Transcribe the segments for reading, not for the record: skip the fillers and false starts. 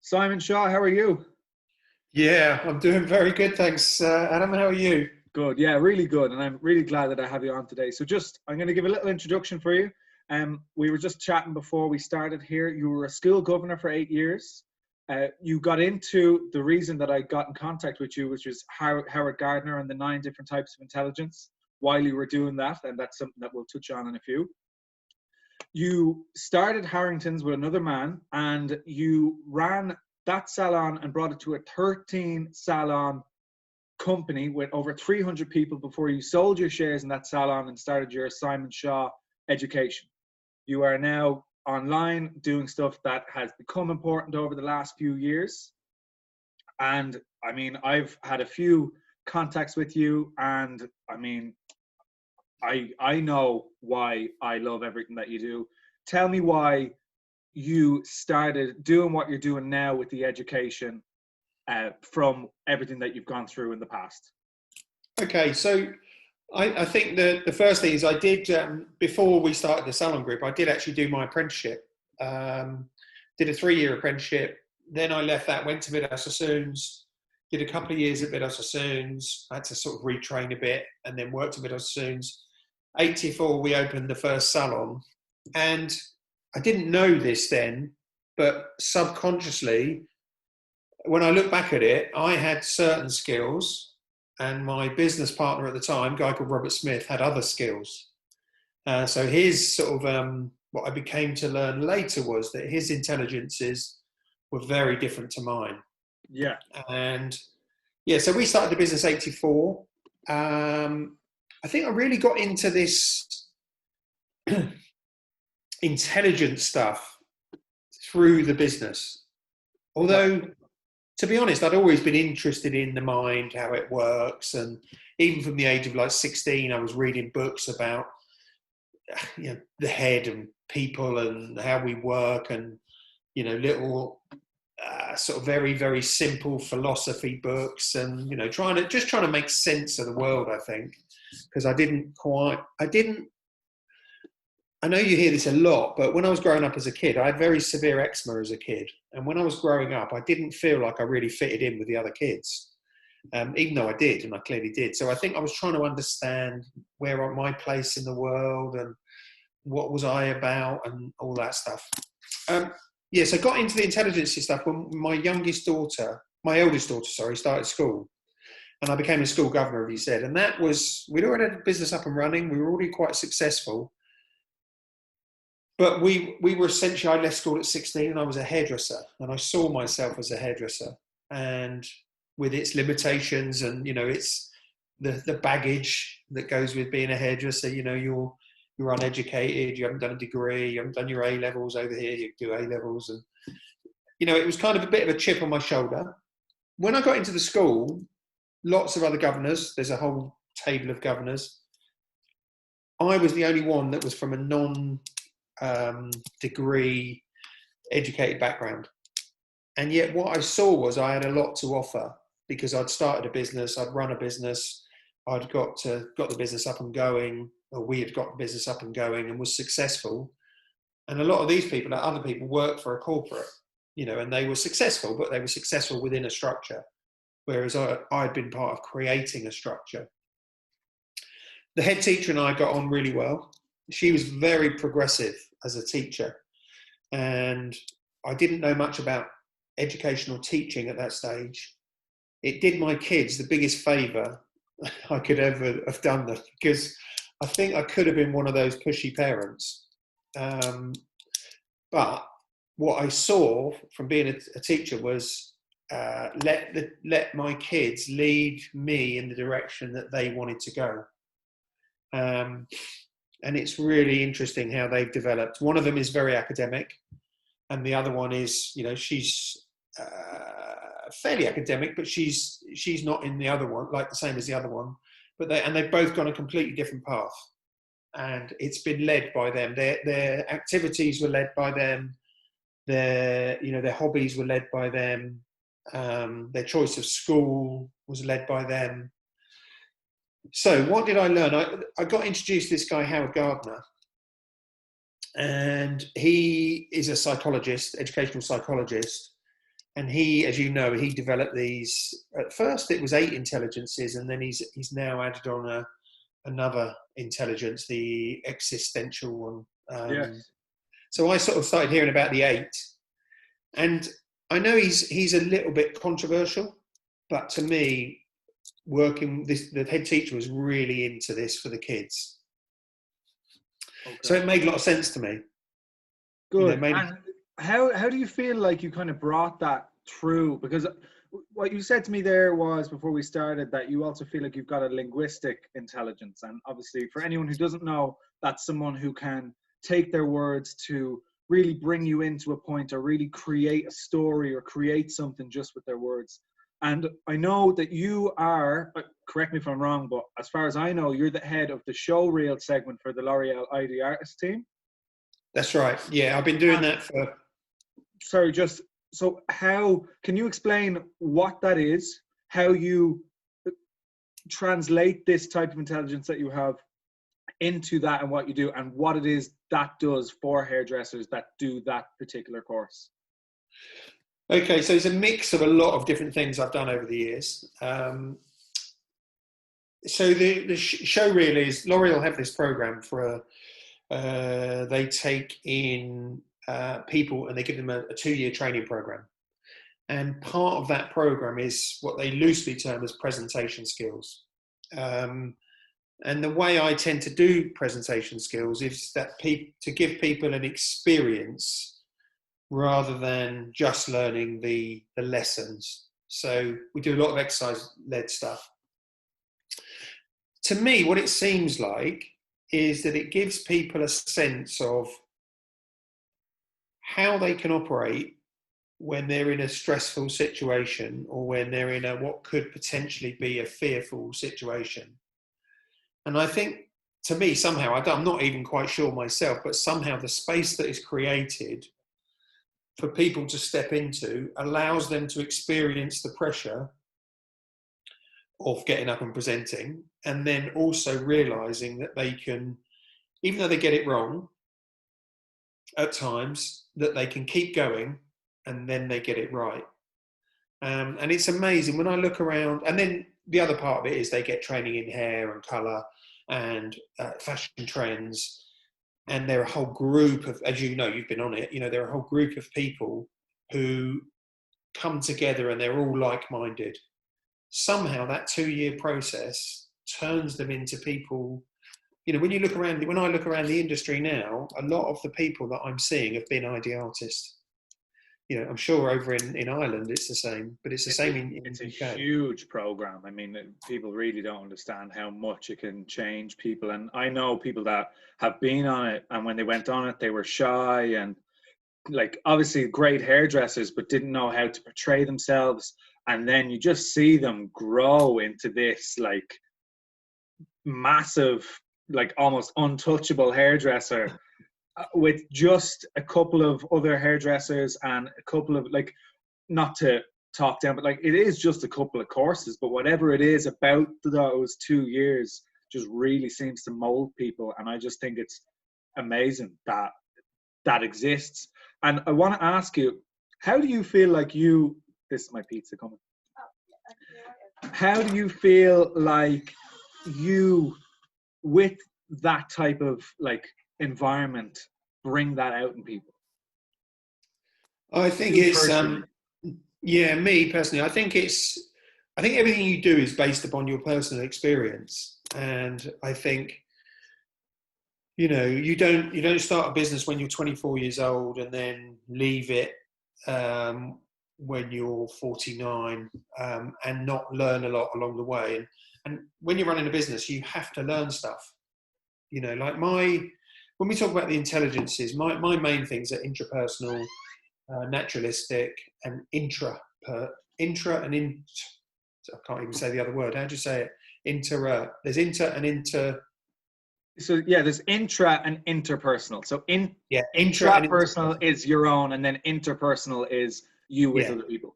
Simon Shaw, how are you? Yeah, I'm doing very good, thanks, Adam. How are you? Good, yeah, really good. And I'm really glad that I have you on today. I'm going to give a little introduction for you. We were just chatting before we started here. You were a school governor for 8 years. You got into the reason that I got in contact with you, which was Howard Gardner and the 9 different types of intelligence while you were doing that. And that's something that we'll touch on in a few. You started Harrington's with another man and you ran that salon and brought it to a 13 salon company with over 300 people before you sold your shares in that salon and started your Simon Shaw education. You are now online doing stuff that has become important over the last few years. And I mean, I've had a few contacts with you, and I mean, I know why I love everything that you do. Tell me why you started doing what you're doing now with the education from everything that you've gone through in the past. Okay, so I think the first thing is I did, before we started the salon group, I did actually do my apprenticeship. Did a 3-year apprenticeship. Then I left that, went to Vidal Sassoons, did a couple of years at Vidal Sassoons. I had to sort of retrain a bit and then worked at Vidal Sassoons. 84, we opened the first salon. And I didn't know this then, but subconsciously, when I look back at it, I had certain skills, and my business partner at the time, a guy called Robert Smith, had other skills. So his sort of, what I became to learn later was that his intelligences were very different to mine. Yeah. And yeah, so we started the business 84. I think I really got into this intelligent stuff through the business. Although, to be honest, I'd always been interested in the mind, how it works. And even from the age of like 16, I was reading books about, you know, the head and people and how we work, and, you know, little sort of very, very simple philosophy books, and, you know, trying to make sense of the world, I think, because I know you hear this a lot, but when I was growing up as a kid, I had very severe eczema as a kid. And when I was growing up, I didn't feel like I really fitted in with the other kids, even though I did, and I clearly did. So I think I was trying to understand where my place in the world and what was I about and all that stuff. Yeah, so I got into the intelligence stuff when my eldest daughter, started school. And I became a school governor, as you said. And that was, we'd already had a business up and running. We were already quite successful. But we were essentially, I left school at 16 and I was a hairdresser, and I saw myself as a hairdresser, and with its limitations and, you know, it's the baggage that goes with being a hairdresser. You know, you're uneducated, you haven't done a degree, you haven't done your A-levels over here, you do A-levels. And, you know, it was kind of a bit of a chip on my shoulder. When I got into the school, lots of other governors, there's a whole table of governors. I was the only one that was from a degree educated background, and yet what I saw was I had a lot to offer, because I'd started a business, I'd run a business, I'd got the business up and going, or we had got the business up and going and was successful. And a lot of these people, other people, worked for a corporate, you know, and they were successful, but they were successful within a structure, whereas I'd been part of creating a structure. The head teacher and I got on really well. She was very progressive as a teacher, and I didn't know much about educational teaching at that stage. It did my kids the biggest favour I could ever have done them, because I think I could have been one of those pushy parents. But what I saw from being a teacher was let my kids lead me in the direction that they wanted to go. And it's really interesting how they've developed. One of them is very academic, and the other one is, you know, she's fairly academic, but she's not in the other one, like the same as the other one. But they've both gone a completely different path, and it's been led by them. Their activities were led by them. Their hobbies were led by them. Their choice of school was led by them. So what did I learn? I got introduced to this guy, Howard Gardner, And he is a psychologist, educational psychologist. And he, as you know, he developed these. At first, it was 8 intelligences, and then he's now added on another intelligence, the existential one. Yes. So I sort of started hearing about the 8, and I know he's a little bit controversial, but to me, the head teacher was really into this for the kids. Okay. So it made a lot of sense to me. Good. And how do you feel like you kind of brought that through? Because what you said to me there was, before we started, that you also feel like you've got a linguistic intelligence. And obviously, for anyone who doesn't know, that's someone who can take their words to really bring you into a point, or really create a story or create something just with their words. And I know that you are, correct me if I'm wrong, but as far as I know, you're the head of the show reel segment for the L'Oreal ID Artist team. That's right. Yeah, I've been doing that for... Sorry, just so how can you explain what that is, how you translate this type of intelligence that you have into that, and what you do, and what it is that does for hairdressers that do that particular course? Okay, so it's a mix of a lot of different things I've done over the years. So the show reel is, L'Oreal have this program for they take in people and they give them a 2-year training program. And part of that program is what they loosely term as presentation skills. And the way I tend to do presentation skills is that to give people an experience rather than just learning the lessons. So we do a lot of exercise-led stuff. To me, what it seems like is that it gives people a sense of how they can operate when they're in a stressful situation, or when they're in what could potentially be a fearful situation. And I think, to me, somehow, I'm not even quite sure myself, but somehow the space that is created for people to step into allows them to experience the pressure of getting up and presenting, and then also realizing that they can, even though they get it wrong at times, that they can keep going and then they get it right. And it's amazing when I look around. And then the other part of it is they get training in hair and colour and fashion trends. And they're a whole group of, as you know, you've been on it, they're a whole group of people who come together and they're all like-minded. Somehow that 2-year process turns them into people. When I look around the industry now, a lot of the people that I'm seeing have been ID artists. I'm sure over in Ireland it's the same, but it's the same in it's the a UK. Huge program. I mean, people really don't understand how much it can change people. And I know people that have been on it, and when they went on it, they were shy and, like, obviously great hairdressers, but didn't know how to portray themselves. And then you just see them grow into this, like, massive, like, almost untouchable hairdresser, with just a couple of other hairdressers and a couple of, like, not to talk down, but, like, it is just a couple of courses, but whatever it is about those 2 years just really seems to mold people. And I just think it's amazing that that exists. And I want to ask you, how do you feel like this is my pizza coming. How do you feel like you, with that type of, like, environment, bring that out in people? I think it's me personally. I think everything you do is based upon your personal experience, and I think you don't start a business when you're 24 years old and then leave it when you're 49 and not learn a lot along the way. And when you're running a business, you have to learn stuff. Like when we talk about the intelligences, my main things are intrapersonal, naturalistic, and intra and in. I can't even say the other word. How do you say it? There's inter and inter. So yeah, there's intra and interpersonal. So intrapersonal is your own, and then interpersonal is you with other people.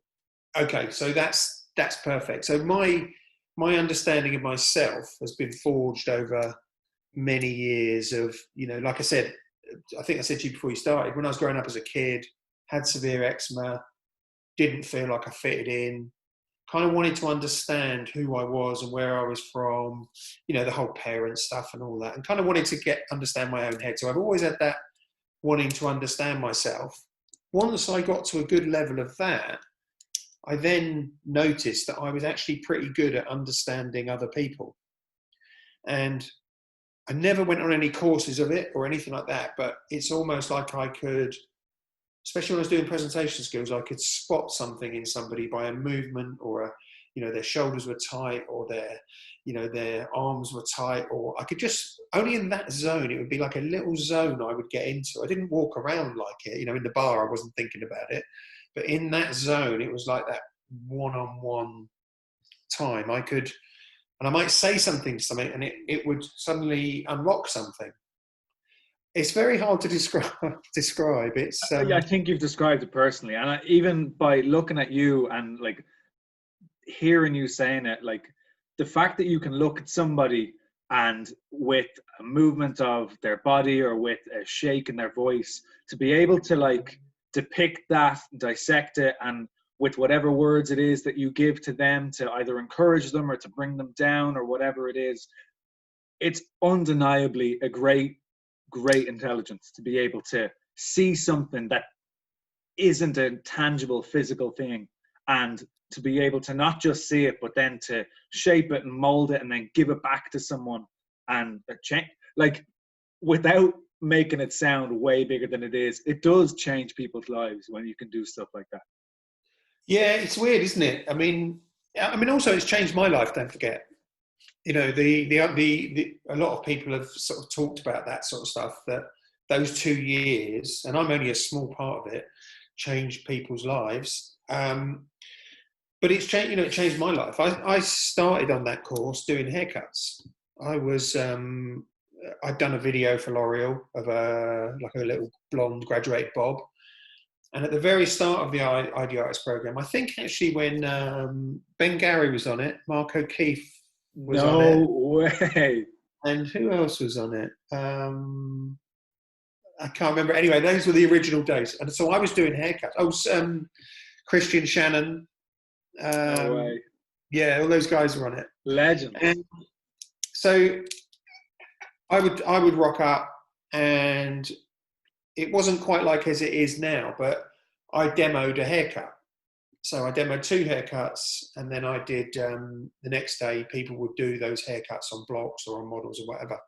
Okay, so that's perfect. So my understanding of myself has been forged over many years of, like I said, I think I said to you before you started, when I was growing up as a kid, had severe eczema, didn't feel like I fitted in, kind of wanted to understand who I was and where I was from, you know, the whole parent stuff and all that, and kind of wanted to understand my own head. So I've always had that wanting to understand myself. Once I got to a good level of that, I then noticed that I was actually pretty good at understanding other people. And I never went on any courses of it or anything like that, but it's almost like I could, especially when I was doing presentation skills, I could spot something in somebody by a movement or their shoulders were tight or their arms were tight, or I could just, only in that zone, it would be like a little zone I would get into. I didn't walk around like it, in the bar, I wasn't thinking about it, but in that zone, it was like that one-on-one time. And I might say something to something and it would suddenly unlock something. It's very hard to describe. It's I think you've described it personally, and even by looking at you and like hearing you saying it, like the fact that you can look at somebody and with a movement of their body or with a shake in their voice to be able to like depict that, dissect it, and with whatever words it is that you give to them to either encourage them or to bring them down or whatever it is, it's undeniably a great intelligence to be able to see something that isn't a tangible physical thing, and to be able to not just see it, but then to shape it and mold it and then give it back to someone and change, like, without making it sound way bigger than it is. It does change people's lives when you can do stuff like that. Yeah, it's weird, isn't it? I mean, also it's changed my life. Don't forget, a lot of people have sort of talked about that sort of stuff, that those 2 years, and I'm only a small part of it, changed people's lives. But it's changed, it changed my life. I started on that course doing haircuts. I'd done a video for L'Oreal of a little blonde graduated bob. And at the very start of the IDRS program, I think actually when Ben Gary was on it, Mark O'Keefe was on it. No way. And who else was on it? I can't remember. Anyway, those were the original days. And so I was doing haircuts. Christian Shannon. No way. Yeah, all those guys were on it. Legend. And so I would rock up, and it wasn't quite like as it is now, but I demoed a haircut. So I demoed 2 haircuts, and then I did the next day, people would do those haircuts on blocks or on models or whatever.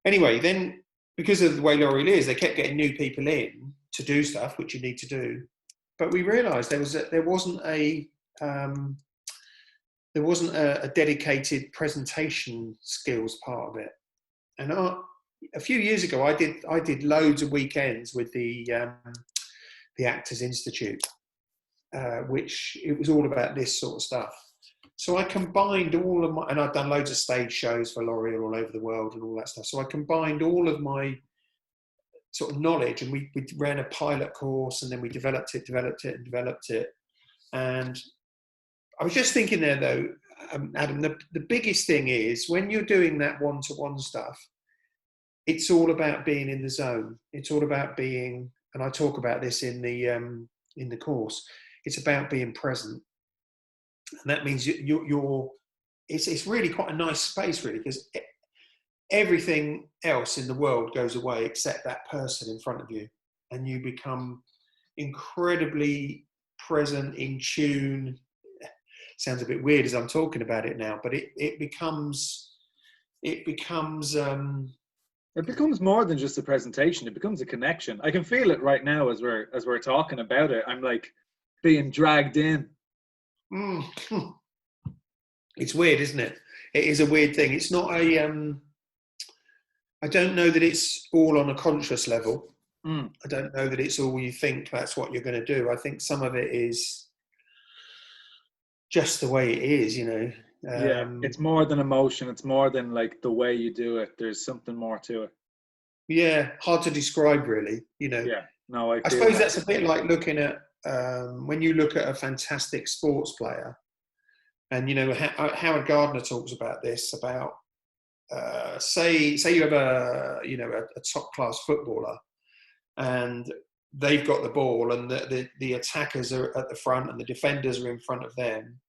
Anyway, then because of the way L'Oreal is, they kept getting new people in to do stuff, which you need to do. But we realised there wasn't a dedicated presentation skills part of it. And a few years ago, I did loads of weekends with the Actors Institute, which it was all about this sort of stuff. So I combined all of and I've done loads of stage shows for L'Oreal all over the world and all that stuff. So I combined all of my sort of knowledge, and we ran a pilot course, and then we developed it. And I was just thinking there though, Adam, the biggest thing is when you're doing that one-to-one stuff, it's all about being in the zone. It's all about being, and I talk about this in the course, it's about being present. And that means it's really quite a nice space, really, because everything else in the world goes away except that person in front of you, and you become incredibly present, in tune. Sounds a bit weird as I'm talking about it now, but it becomes more than just a presentation. It becomes a connection. I can feel it right now as we're talking about it. I'm like being dragged in. It's weird, isn't it? It is a weird thing. It's not I don't know that it's all on a conscious level. I don't know that it's all you think that's what you're going to do. I think some of it is just the way it is, Yeah, it's more than emotion. It's more than like the way you do it. There's something more to it. Yeah, hard to describe, really. Yeah, no, I suppose that's a bit like looking at when you look at a fantastic sports player, and Howard Gardner talks about this, about say you have a top class footballer, and they've got the ball, and the attackers are at the front, and the defenders are in front of them.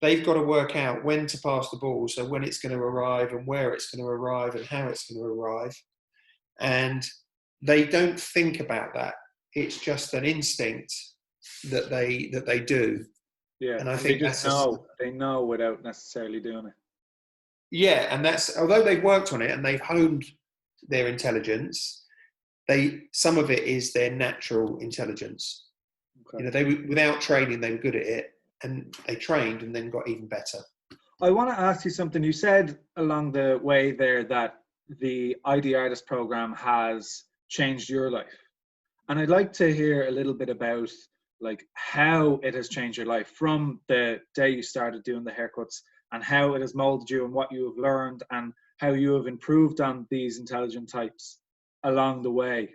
They've got to work out when to pass the ball, so when it's going to arrive, and where it's going to arrive, and how it's going to arrive. And they don't think about that. It's just an instinct that they do. Yeah, And I and think they just they know without necessarily doing it. Yeah, and that's, although they've worked on it and they've honed their intelligence, some of it is their natural intelligence. Okay. They were, without training, they were good at it, and they trained and then got even better. I want to ask you something. You said along the way there that the ID Artist program has changed your life, and I'd like to hear a little bit about like how it has changed your life from the day you started doing the haircuts, and how it has molded you, and what you have learned, and how you have improved on these intelligent types along the way.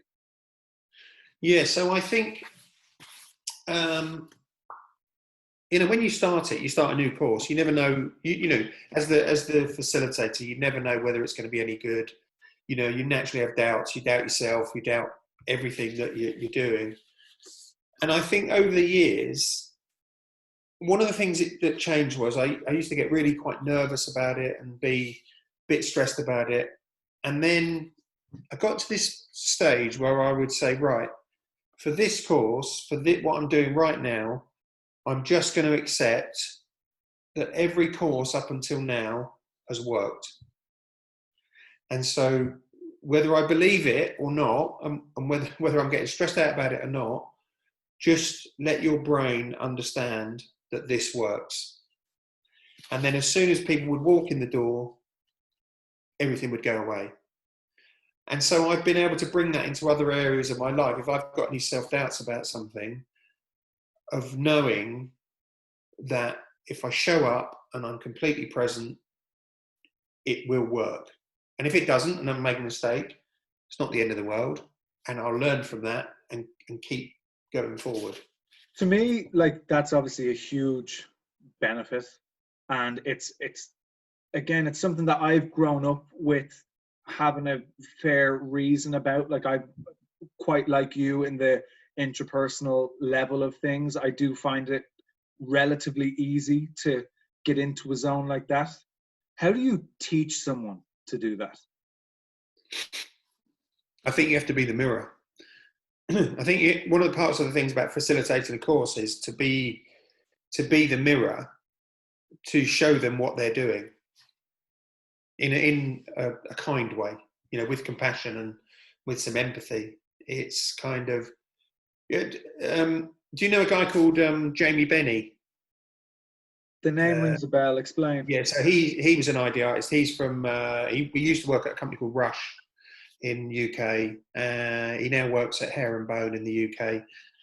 Yeah, so I think, when you start a new course, you never know, as the facilitator, you never know whether it's going to be any good. You naturally have doubts. You doubt yourself. You doubt everything that you're doing. And I think over the years, one of the things that changed was I used to get really quite nervous about it and be a bit stressed about it. And then I got to this stage where I would say, right, for this course, what I'm doing right now, I'm just going to accept that every course up until now has worked. And so whether I believe it or not, and whether I'm getting stressed out about it or not, just let your brain understand that this works. And then as soon as people would walk in the door, everything would go away. And so I've been able to bring that into other areas of my life. If I've got any self-doubts about something, of knowing that if I show up and I'm completely present, it will work. And if it doesn't, and I make a mistake, it's not the end of the world. And I'll learn from that and keep going forward. To me, like, that's obviously a huge benefit. And it's again, it's something that I've grown up with having a fair reason about. Like, I quite like you in the interpersonal level of things. I do find it relatively easy to get into a zone like that. How do you teach someone to do that? I think you have to be the mirror. I think one of the parts of the things about facilitating a course is to be the mirror, to show them what they're doing in a kind way, with compassion and with some empathy. It's kind of, do you know a guy called Jamie Benny? The name rings a bell. Explain. Yeah, so he was an ID artist. He's from, we used to work at a company called Rush in UK. He now works at Hair and Bone in the UK.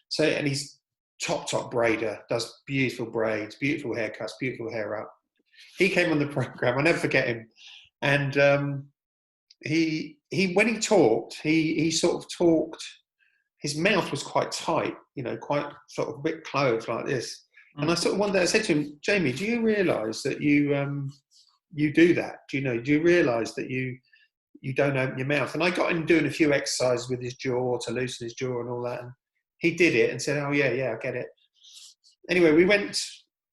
So, and he's top braider, does beautiful braids, beautiful haircuts, beautiful hair up. He came on the program. I'll never forget him. And he when he talked, he sort of talked. His mouth was quite tight, quite sort of a bit closed like this. And I sort of one day I said to him, Jamie, do you realise that you do that? Do you realise that you don't open your mouth? And I got him doing a few exercises with his jaw to loosen his jaw and all that. And he did it and said, oh yeah, I get it. Anyway, we went,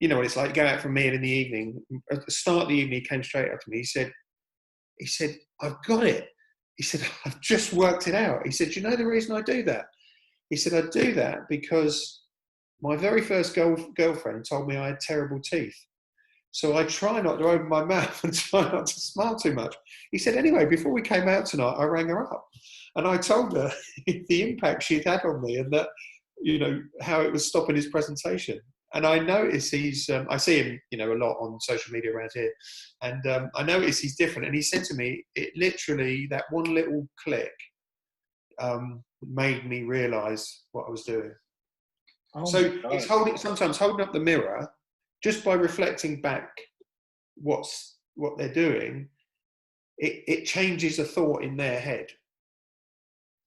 what it's like, go out for a meal in the evening. At the start of the evening, he came straight up to me. He said, I've got it. He said, I've just worked it out. He said, you know the reason I do that? He said, I do that because my very first girlfriend told me I had terrible teeth. So I try not to open my mouth and try not to smile too much. He said, anyway, before we came out tonight, I rang her up and I told her the impact she'd had on me and that, how it was stopping his presentation. And I notice I see him, a lot on social media around here. And I notice he's different. And he said to me, it literally, that one little click made me realise what I was doing. Oh, so it's sometimes holding up the mirror, just by reflecting back what they're doing, it changes a thought in their head.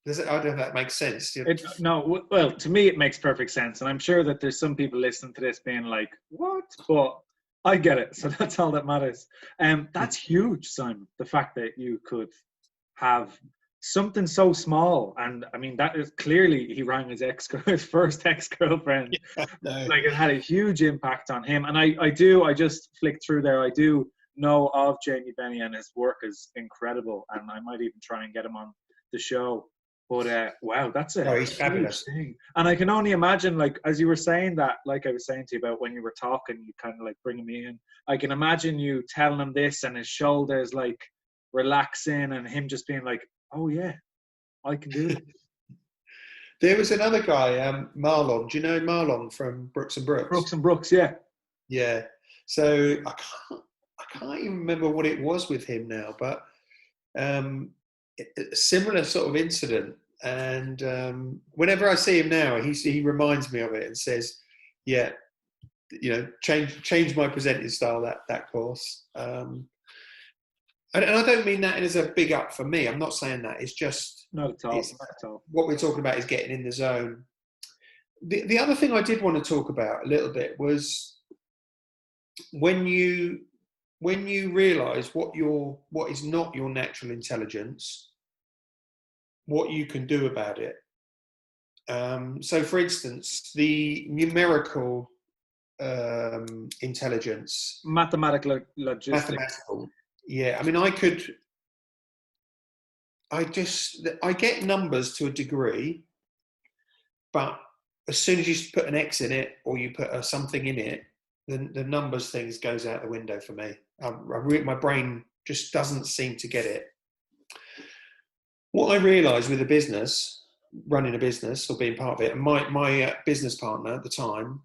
I don't know if that makes sense. No, well, to me it makes perfect sense, and I'm sure that there's some people listening to this being like, what? But I get it. So that's all that matters. That's huge, Simon. The fact that you could have something so small, and I mean that is clearly he rang his his first ex-girlfriend. No. Like it had a huge impact on him. And I just flicked through there. I do know of Jamie Benny, and his work is incredible. And I might even try and get him on the show. But wow, that's a Oh, he's huge fabulous. thing. And I can only imagine, like, as you were saying that, like I was saying to you about when you were talking, you kind of like bringing me in. I can imagine you telling him this and his shoulders like relaxing and him just being like, oh yeah, I can do this. There was another guy, Marlon. Do you know Marlon from Brooks and Brooks? Brooks and Brooks, yeah. Yeah. So I can't even remember what it was with him now, but a similar sort of incident. And whenever I see him now, he reminds me of it and says, "Yeah, change my presenting style that course." And I don't mean that as a big up for me. I'm not saying that. It's just Not at all. it's Not at all. what we're talking about is getting in the zone. The other thing I did want to talk about a little bit was when you realise what is not your natural intelligence, what you can do about it. So, for instance, the numerical intelligence, Mathematical logistics. mathematical. Yeah, I mean, I get numbers to a degree, but as soon as you put an X in it or you put a something in it, the numbers things goes out the window for me. My brain just doesn't seem to get it. What I realised with running a business or being part of it, and my business partner at the time,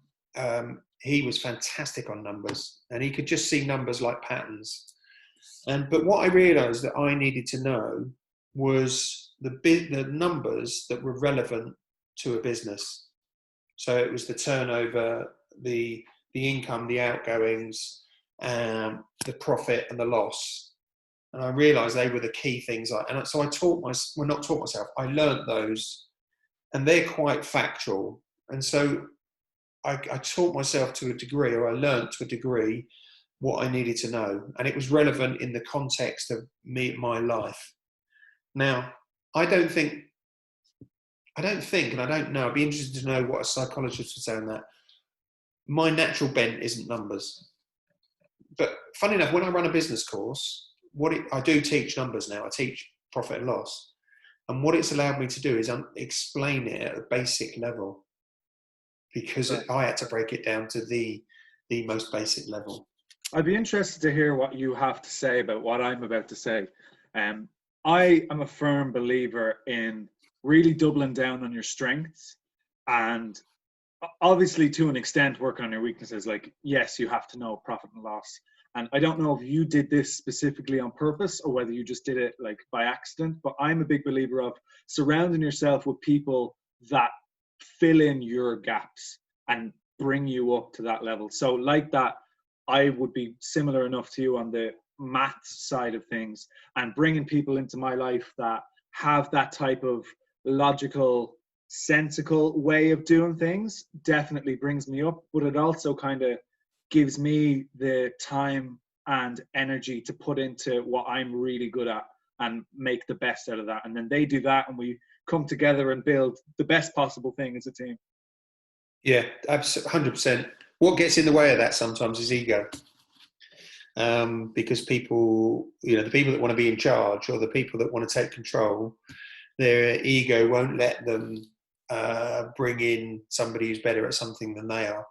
he was fantastic on numbers, and he could just see numbers like patterns. But what I realised that I needed to know was the numbers that were relevant to a business. So it was the turnover, the income, the outgoings, the profit and the loss. And I realised they were the key things. So I learnt those, and they're quite factual. And so I taught myself to a degree, or I learnt to a degree, what I needed to know. And it was relevant in the context of my life. Now, I don't think, and I don't know, I'd be interested to know what a psychologist would say on that. My natural bent isn't numbers. But funny enough, when I run a business course, I do teach numbers now. I teach profit and loss. And what it's allowed me to do is explain it at a basic level, because I had to break it down to the most basic level. I'd be interested to hear what you have to say about what I'm about to say. I am a firm believer in really doubling down on your strengths, and obviously to an extent work on your weaknesses. Like, yes, you have to know profit and loss. And I don't know if you did this specifically on purpose or whether you just did it like by accident, but I'm a big believer of surrounding yourself with people that fill in your gaps and bring you up to that level. So like that, I would be similar enough to you on the maths side of things, and bringing people into my life that have that type of logical, sensical way of doing things definitely brings me up. But it also kind of gives me the time and energy to put into what I'm really good at and make the best out of that. And then they do that, and we come together and build the best possible thing as a team. Yeah, absolutely, 100%. What gets in the way of that sometimes is ego. Because people, the people that want to be in charge, or the people that want to take control, their ego won't let them bring in somebody who's better at something than they are.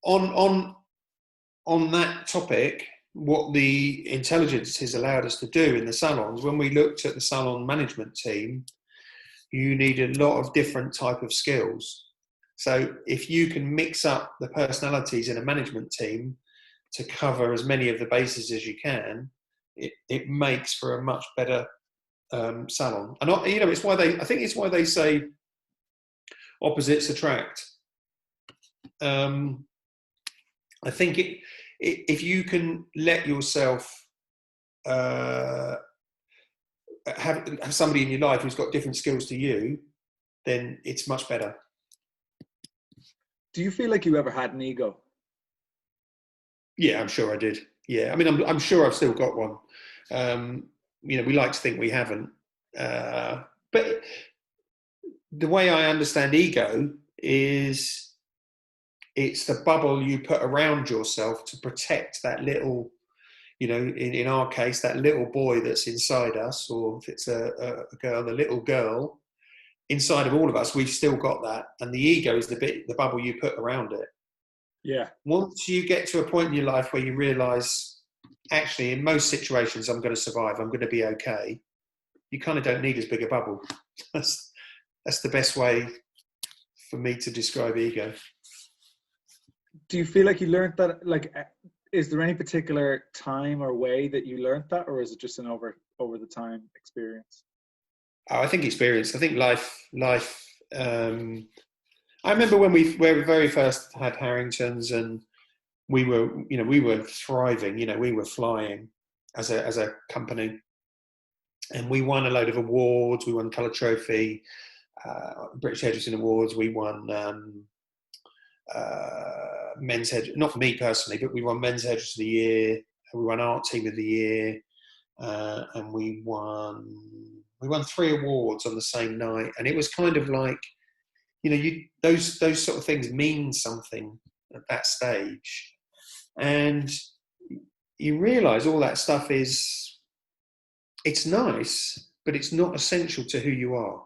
On that topic, what the intelligence has allowed us to do in the salons, when we looked at the salon management team, you need a lot of different type of skills. So if you can mix up the personalities in a management team to cover as many of the bases as you can, it makes for a much better salon. And it's why it's why they say opposites attract. I think if you can let yourself have somebody in your life who's got different skills to you, then it's much better. Do you feel like you ever had an ego? Yeah, I'm sure I did. Yeah, I mean, I'm sure I've still got one. We like to think we haven't, but the way I understand ego is it's the bubble you put around yourself to protect that little, in our case, that little boy that's inside us, or if it's a girl, the little girl inside of all of us. We've still got that, and the ego is the bubble you put around it. Yeah. Once you get to a point in your life where you realise, actually, in most situations, I'm going to survive, I'm going to be okay, you kind of don't need as big a bubble. That's the best way for me to describe ego. Do you feel like you learned that, like, is there any particular time or way that you learned that, or is it just an over the time experience? Oh, I think experience. I think life. I remember when we very first had Harringtons, and we were thriving. We were flying as a company, and we won a load of awards. We won Colour Trophy, British Hairdressing Awards. We won men's hair. Not for me personally, but we won Men's Hairdresser of the Year. We won Art Team of the Year, and we won 3 awards on the same night. And it was kind of like, those sort of things mean something at that stage, and you realise all that stuff it's nice, but it's not essential to who you are.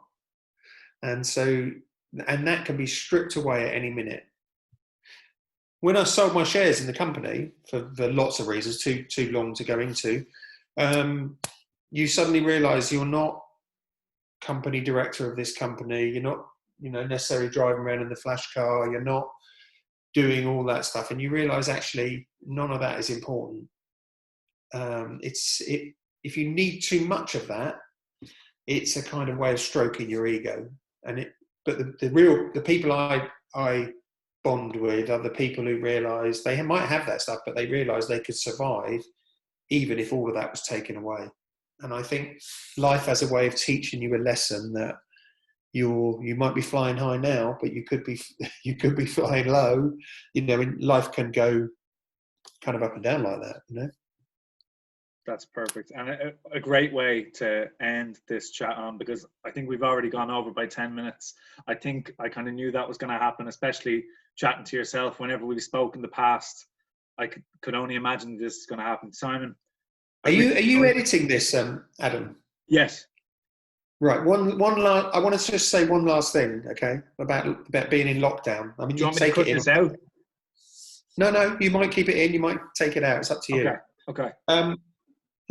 And that can be stripped away at any minute. When I sold my shares in the company, for lots of reasons, too long to go into, you suddenly realise you're not company director of this company. You're not, necessarily driving around in the flash car. You're not doing all that stuff, and you realise actually none of that is important. If you need too much of that, it's a kind of way of stroking your ego. But the people I bond with are the people who realise they might have that stuff, but they realise they could survive even if all of that was taken away. And I think life has a way of teaching you a lesson that you might be flying high now, but you could be flying low. And life can go kind of up and down like that. That's perfect, and a great way to end this chat on, because I think we've already gone over by 10 minutes. I think I kind of knew that was going to happen, especially chatting to yourself. Whenever we spoke in the past, I could only imagine this is going to happen. Simon, are you editing this, Adam? Yes. Right. One last. I want to just say one last thing, okay? About being in lockdown. I mean, do you want me to cut this out? No. You might keep it in. You might take it out. It's up to you. Okay.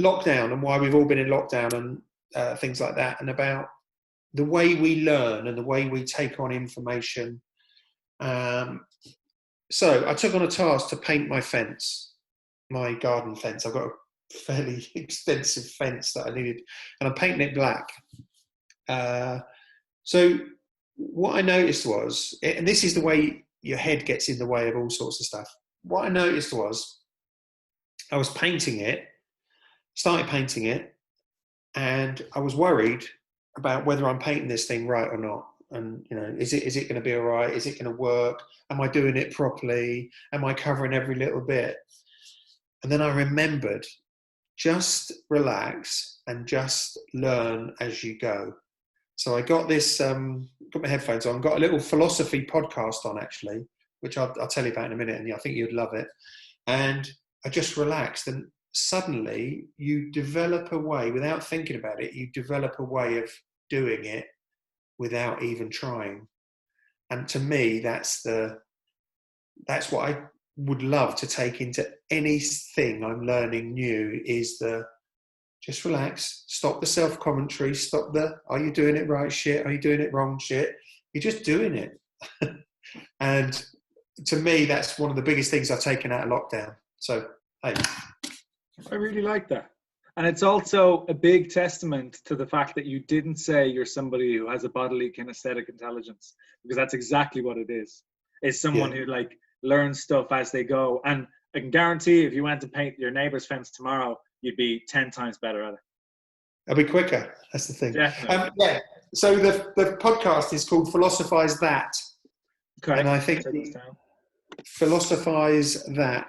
Lockdown, and why we've all been in lockdown, and things like that, and about the way we learn and the way we take on information. So I took on a task to paint my fence, my garden fence. I've got a fairly extensive fence that I needed, and I'm painting it black. So what I noticed was, and this is the way your head gets in the way of all sorts of stuff. What I noticed was, I was started painting it, and I was worried about whether I'm painting this thing right or not. And, is it going to be all right? Is it going to work? Am I doing it properly? Am I covering every little bit? And then I remembered, just relax and just learn as you go. So I got this, got my headphones on, got a little philosophy podcast on, actually, which I'll tell you about in a minute, and I think you'd love it. And I just relaxed, and suddenly you develop a way, without thinking about it, you develop a way of doing it without even trying. And to me, that's what I would love to take into anything I'm learning new, is just relax, stop the self-commentary, stop are you doing it right shit, are you doing it wrong shit? You're just doing it. And to me, that's one of the biggest things I've taken out of lockdown. So, hey. I really like that. And it's also a big testament to the fact that you didn't say you're somebody who has a bodily kinesthetic intelligence, because that's exactly what it is. It's someone who learns stuff as they go. And I can guarantee if you went to paint your neighbor's fence tomorrow, you'd be 10 times better at it. I'll be quicker. That's the thing. Definitely. So the podcast is called Philosophize That. Okay. And I think Philosophize That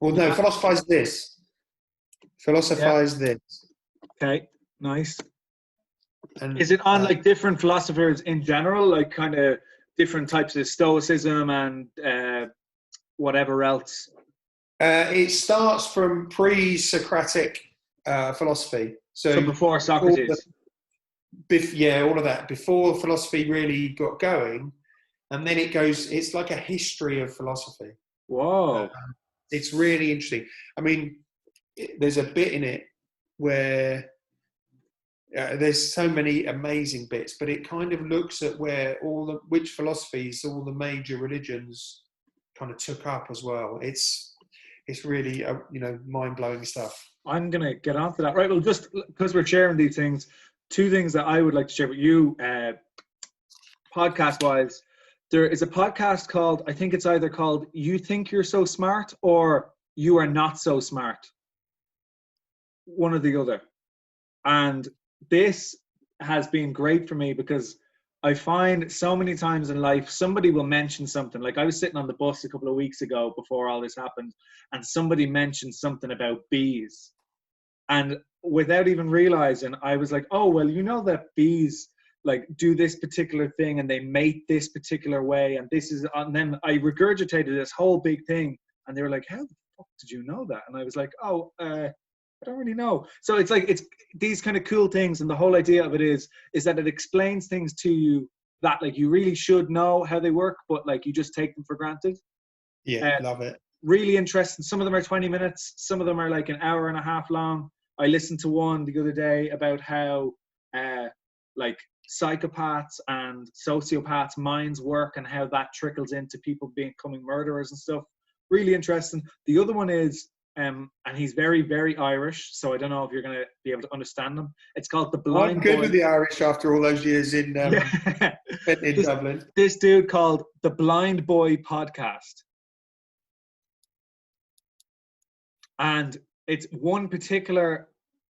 Well, no, philosophize this. Philosophize this. Okay, nice. And is it on like different philosophers in general, like kind of different types of stoicism and whatever else? It starts from pre-Socratic philosophy. So before Socrates. All of that. Before philosophy really got going. And then it goes, it's like a history of philosophy. Whoa. It's really interesting. I mean, there's a bit in it where there's so many amazing bits, but it kind of looks at which philosophies all the major religions kind of took up as well. It's really, mind-blowing stuff. I'm going to get onto that. Right, well, just because we're sharing these things, two things that I would like to share with you, podcast-wise. There is a podcast called, I think it's either called You Think You're So Smart or You Are Not So Smart. One or the other. And this has been great for me because I find so many times in life, somebody will mention something. Like I was sitting on the bus a couple of weeks ago before all this happened, and somebody mentioned something about bees. And without even realizing, I was like, oh, well, you know that bees like do this particular thing and they mate this particular way. And and then I regurgitated this whole big thing. And they were like, how the fuck did you know that? And I was like, oh, I don't really know. So it's like, it's these kind of cool things. And the whole idea of it is that it explains things to you that like you really should know how they work, but like you just take them for granted. Yeah, love it. Really interesting. Some of them are 20 minutes. Some of them are like an hour and a half long. I listened to one the other day about how like psychopaths and sociopaths' minds work and how that trickles into people becoming murderers and stuff. Really interesting. The other one is, and he's very, very Irish, so I don't know if you're going to be able to understand him. It's called The Blind Boy. I'm good with the Irish after all those years in Dublin. This dude called The Blind Boy Podcast. And it's one particular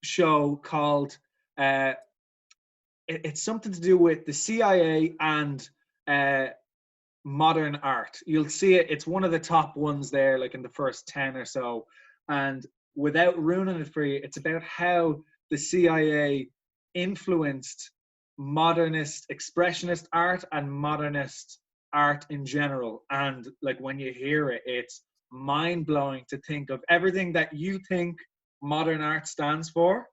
show called, it's something to do with the CIA and modern art. You'll see it. It's one of the top ones there, like in the first 10 or so. And without ruining it for you, it's about how the CIA influenced modernist, expressionist art and modernist art in general. And like when you hear it, it's mind-blowing to think of everything that you think modern art stands for.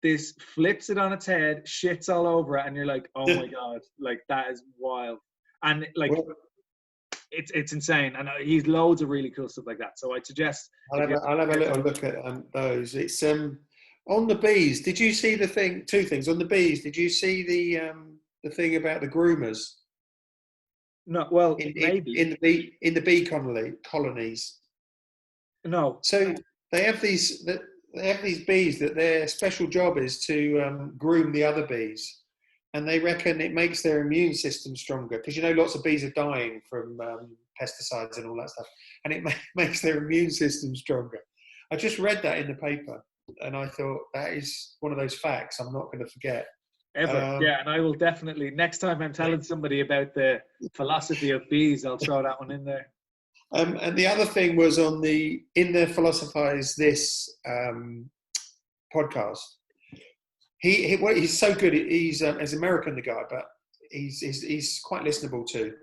This flips it on its head, shits all over it, and you're like, oh my God, like that is wild. And like, it's insane. And he's loads of really cool stuff like that. So I'd suggest I'll have a little look at those. It's on the bees. Did you see the thing? Two things on the bees. Did you see the thing about the groomers? No. Well, maybe in the bee colonies. No. So they have these bees that their special job is to groom the other bees. And they reckon it makes their immune system stronger because, lots of bees are dying from pesticides and all that stuff. And it makes their immune system stronger. I just read that in the paper and I thought that is one of those facts I'm not going to forget. Ever. Yeah, and I will definitely, next time I'm telling somebody about the philosophy of bees, I'll throw that one in there. And the other thing was in the Philosophize This podcast. He's so good. He's American, the guy, but he's quite listenable too.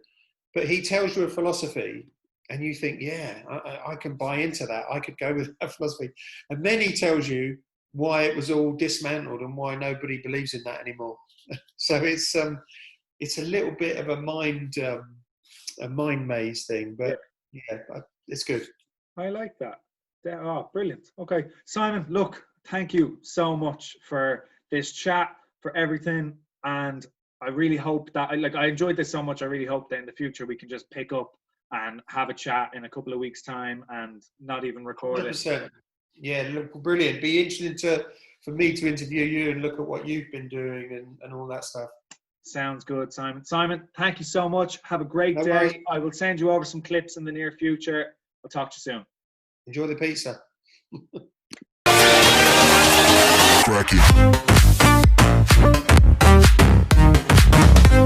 But he tells you a philosophy, and you think, yeah, I can buy into that. I could go with that philosophy. And then he tells you why it was all dismantled and why nobody believes in that anymore. So it's a little bit of a mind maze thing, but yeah, it's good. I like that. Oh, brilliant. Okay, Simon, look, thank you so much for this chat, for everything, and I really hope that I enjoyed this so much. I really hope that in the future we can just pick up and have a chat in a couple of weeks' time and not even record 100%. It. Yeah, look, brilliant. Be interesting for me to interview you and look at what you've been doing and all that stuff. Sounds good, Simon. Simon, thank you so much. Have a great day. Worries. I will send you over some clips in the near future. I'll talk to you soon. Enjoy the pizza. Crack it.